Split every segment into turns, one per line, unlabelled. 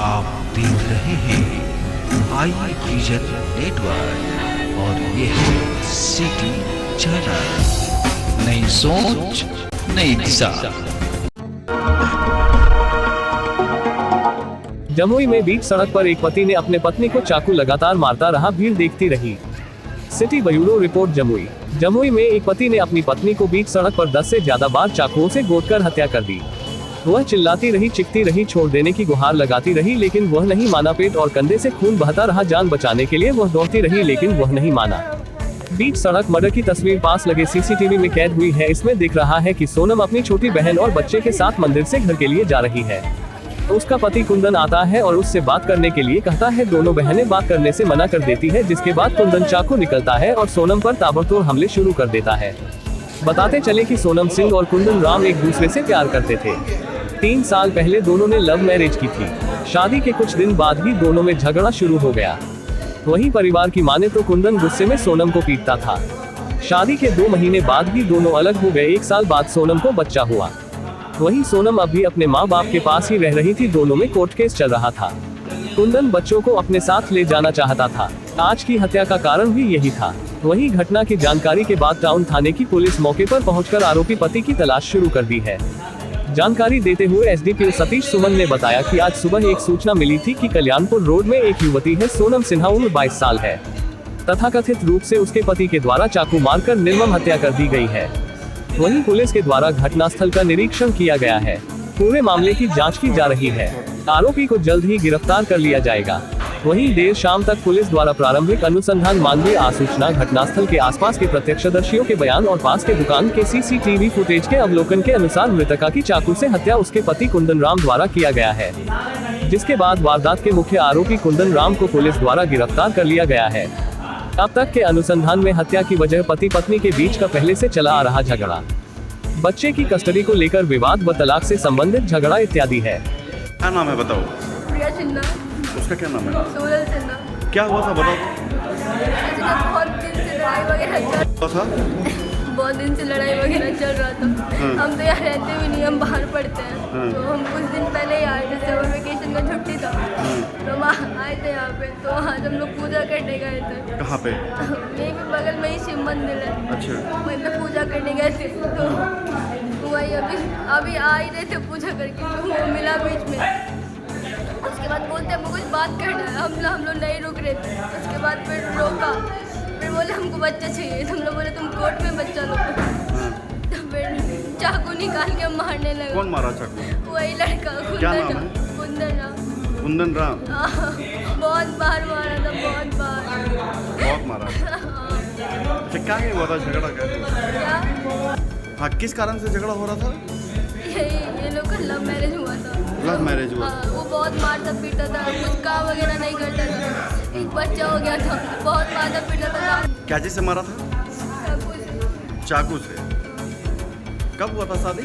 आप देख रहे हैं आई विजन नेटवर्क और ये है सिटी चैनल। नई सोच नई दिशा।
जमुई में बीच सड़क पर एक पति ने अपने पत्नी को चाकू लगातार मारता रहा, भीड़ देखती रही। City bureau report. जमुई में एक पति ने अपनी पत्नी को बीच सड़क पर 10 से ज्यादा बार चाकुओं से गोदकर हत्या कर दी। वह चिल्लाती रही, चिखती रही, छोड़ देने की गुहार लगाती रही, लेकिन वह नहीं माना। पेट और कंधे से खून बहता रहा। जान बचाने के लिए वह दौड़ती रही, लेकिन वह नहीं माना। बीच सड़क मर्डर की तस्वीर पास लगे सीसीटीवी में कैद हुई है। इसमें दिख रहा है कि सोनम अपनी छोटी बहन और बच्चे के साथ मंदिर से घर के लिए जा रही है। तो उसका पति कुंदन आता है और उससे बात करने के लिए कहता है। दोनों बहनें बात करने से मना कर देती है, जिसके बाद कुंदन चाकू निकलता है और सोनम पर ताबड़तोड़ हमले शुरू कर देता है। बताते चले कि सोनम सिंह और कुंदन राम एक दूसरे से प्यार करते थे। 3 साल पहले दोनों ने लव मैरिज की थी। शादी के कुछ दिन बाद ही दोनों में झगड़ा शुरू हो गया। वहीं परिवार की माने तो कुंदन गुस्से में सोनम को पीटता था। शादी के 2 महीने बाद ही दोनों अलग हो गए। 1 साल बाद सोनम को बच्चा हुआ। वहीं सोनम अभी अपने माँ बाप के पास ही रह रही थी। दोनों में कोर्ट केस चल रहा था। कुंदन बच्चों को अपने साथ ले जाना चाहता था। आज की हत्या का कारण भी यही था। वहीं घटना की जानकारी के बाद टाउन थाने की पुलिस मौके पर पहुंचकर आरोपी पति की तलाश शुरू कर दी है। जानकारी देते हुए एसडीपीओ सतीश सुमन ने बताया कि आज सुबह एक सूचना मिली थी कि कल्याणपुर रोड में एक युवती है, सोनम सिन्हा, उम्र 22 साल है, तथाकथित रूप से उसके पति के द्वारा चाकू मारकर निर्मम हत्या कर दी गई है। वहीं पुलिस के द्वारा घटनास्थल का निरीक्षण किया गया है। पूरे मामले की जांच की जा रही है। आरोपी को जल्द ही गिरफ्तार कर लिया जाएगा। वहीं देर शाम तक पुलिस द्वारा प्रारंभिक अनुसंधान, मानवीय आसूचना, घटनास्थल के आसपास के प्रत्यक्षदर्शियों के बयान और पास के दुकान के सीसीटीवी फुटेज के अवलोकन के अनुसार मृतका की चाकू से हत्या उसके पति कुंदन राम द्वारा किया गया है, जिसके बाद वारदात के मुख्य आरोपी कुंदन राम को पुलिस द्वारा गिरफ्तार कर लिया गया है। अब तक के अनुसंधान में हत्या की वजह पति पत्नी के बीच का पहले से चला आ रहा झगड़ा, बच्चे की कस्टडी को लेकर विवाद व तलाक से संबंधित झगड़ा इत्यादि है।
क्या नाम है बताओ?
प्रिया सिन्हा।
उसका क्या नाम है?
सोनल सिन्हा।
क्या हुआ था बताओ?
बहुत दिन से लड़ाई वगैरह बहुत दिन से लड़ाई वगैरह चल रहा था। हम तो यहाँ रहते भी नहीं, हम बाहर पढ़ते हैं। तो हम कुछ दिन पहले ही आए थे, समर वेकेशन का छुट्टी था, तो वहाँ आए थे यहाँ पे। तो आज हम लोग पूजा करने गए थे।
कहाँ पे?
यहीं पे बगल में ही शिव मंदिर है।
अच्छा।
वहीं पे पूजा करने गए थे। तो वही अभी आ ही रहे थे पूजा करके, तो वो मिला बीच में। उसके बाद बोलते हमको कुछ बात करना है। हम लोग नहीं रुक रहे थे। उसके बाद फिर रोका, फिर बोले हमको बच्चा चाहिए। तो हम लोग बोले तुम कोर्ट में बच्चा लो। तो फिर चाकू निकाल के मारने लगे।
कौन मारा चाकू?
वही लड़का
क्या नाम है?
कुंदन राम।
कुंदन राम।
बहुत बार मारा था, बहुत
मारा। अच्छा, क्या हुआ था? झगड़ा क्या? हाँ, किस कारण से झगड़ा हो रहा था?
ये लोग का लव मैरिज हुआ था।
लव मैरिज हुआ?
वो बहुत मारता पीटा था, कुछ काम वगैरह नहीं करता था। एक बच्चा हो गया था, बहुत मारता पीटा था।
क्या चीज से मारा था? चाकू से। कब हुआ था शादी?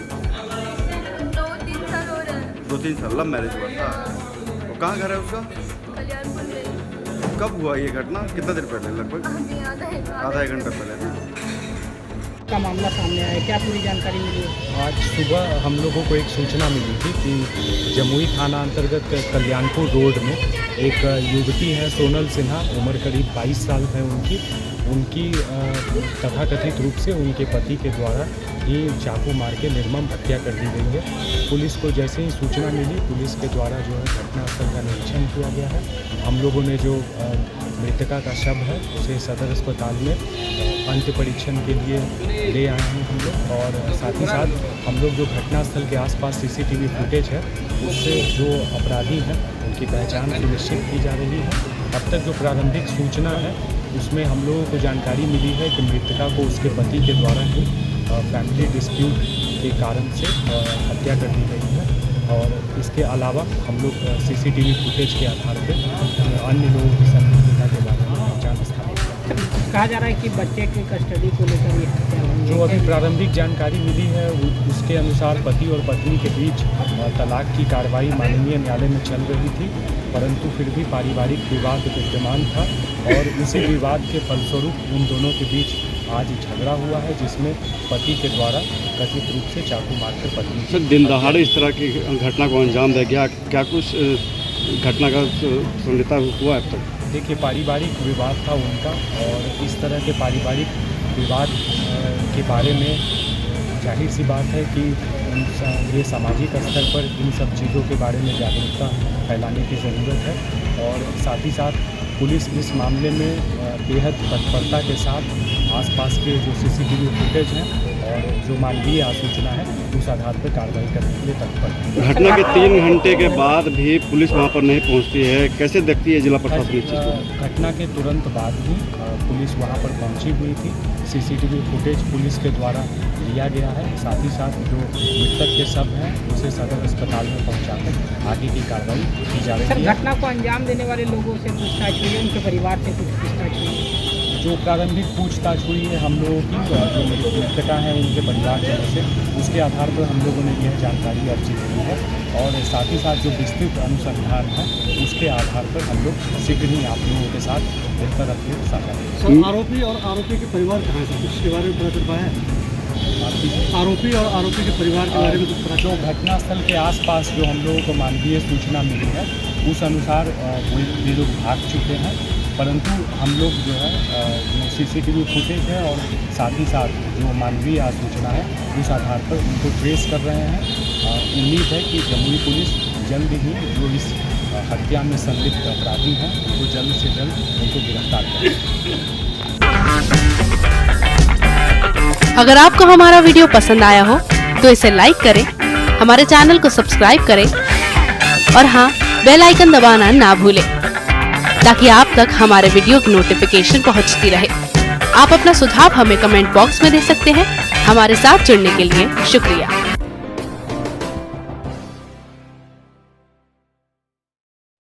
2-3 साल हो रहे हैं।
2-3 साल। लव मैरिज हुआ था। तो कहाँ घर है उसका?
कल्याणपुर में।
कब हुआ ये घटना? कितना देर पहले? लगभग आधा एक घंटा पहले
का मामला सामने आया, क्या पूरी जानकारी मिली है?
आज सुबह हम लोगों को एक सूचना मिली थी कि जमुई थाना अंतर्गत कल्याणपुर रोड में एक युवती है, सोनल सिन्हा, उम्र करीब 22 साल है उनकी तथाकथित रूप से उनके पति के द्वारा ही चाकू मार के निर्मम हत्या कर दी गई है। पुलिस को जैसे ही सूचना मिली, पुलिस के द्वारा जो है घटनास्थल का निरीक्षण किया गया है। हम लोगों ने जो मृतका का शव है उसे सदर अस्पताल में अंत्य परीक्षण के लिए ले आए हैं हम लोग, और साथ ही साथ हम लोग जो घटनास्थल के आसपास सीसीटीवी फुटेज है उससे जो अपराधी हैं उनकी पहचान सुनिश्चित की जा रही है। अब तक जो प्रारंभिक सूचना है उसमें हम लोगों को जानकारी मिली है कि मृतका को उसके पति के द्वारा ही फैमिली डिस्प्यूट के कारण से हत्या कर दी गई है। और इसके अलावा हम लोग सीसीटीवी फुटेज के आधार पर अन्य लोगों की संदिग्धता के बारे में पहचान स्थापित करते हैं।
कहा जा रहा है कि बच्चे की कस्टडी को लेकर ये हत्या हुई है।
जो अभी प्रारंभिक जानकारी मिली है उसके अनुसार पति और पत्नी के बीच तलाक की कार्रवाई माननीय न्यायालय में चल रही थी, परंतु फिर भी पारिवारिक विवाद विद्यमान था और इसी विवाद के फलस्वरूप उन दोनों के बीच आज झगड़ा हुआ है, जिसमें पति के द्वारा कथित रूप से चाकू मारकर पत्नी।
सर, दिन दहाड़े इस तरह की घटना को अंजाम दिया गया, क्या कुछ घटना का संलिप्तता हुआ अब तक?
देखिए, पारिवारिक विवाद था उनका, और इस तरह के पारिवारिक विवाद के बारे में जाहिर सी बात है कि ये सामाजिक स्तर पर इन सब चीज़ों के बारे में जागरूकता फैलाने की ज़रूरत है। और साथ ही साथ पुलिस इस मामले में बेहद तत्परता के साथ आसपास के जो CCTV फुटेज हैं और जो मानवीय आसूचना है उस आधार पर कार्रवाई करने के लिए तत्पर है।
घटना के 3 घंटे के बाद भी पुलिस वहां पर नहीं पहुंचती है, कैसे देखती है जिला प्रशासन इस चीज़ को?
घटना के तुरंत बाद ही पुलिस वहां पर पहुंची हुई थी। CCTV फुटेज पुलिस के द्वारा लिया गया है। साथ ही साथ जो मृतक के शव हैं उसे सदर अस्पताल में पहुंचाकर आगे की कार्रवाई की जा रही
सर,
है।
घटना को अंजाम देने वाले लोगों से पूछताछ हुई है, उनके परिवार से कुछ पूछताछ हुई है?
जो प्रारंभिक पूछताछ हुई है हम लोगों की, जो मृतका हैं उनके परिवारजनों से, उसके आधार पर हम लोगों ने यह जानकारी अर्जित की है। और साथ ही साथ जो विस्तृत अनुसंधान है उसके आधार पर हम लोग शीघ्र ही आप लोगों के साथ बेहतर अपडेट साझा करेंगे।
आरोपी और आरोपी के परिवार कहाँ से, इसके बारे में पता चल पाया है? आरोपी और आरोपी के परिवार के बारे में कुछ पता?
जो घटनास्थल के आसपास जो हम लोगों को मानवीय सूचना मिली है उस अनुसार ये लोग भाग चुके हैं, परंतु हम लोग जो है जो CCTV फुटेज है और साथ ही साथ जो मानवीय आसूचना है उस आधार पर उनको ट्रेस कर रहे हैं। उम्मीद है कि जमुई पुलिस जल्द ही जो इस हत्या में संलिप्त अपराधी हैं उनको जल्द से जल्द उनको गिरफ्तार करें।
अगर आपको हमारा वीडियो पसंद आया हो तो इसे लाइक करें, हमारे चैनल को सब्सक्राइब करें और हाँ, बेल आइकन दबाना ना भूलें ताकि आप तक हमारे वीडियो की नोटिफिकेशन पहुंचती रहे। आप अपना सुझाव हमें कमेंट बॉक्स में दे सकते हैं। हमारे साथ जुड़ने के लिए शुक्रिया।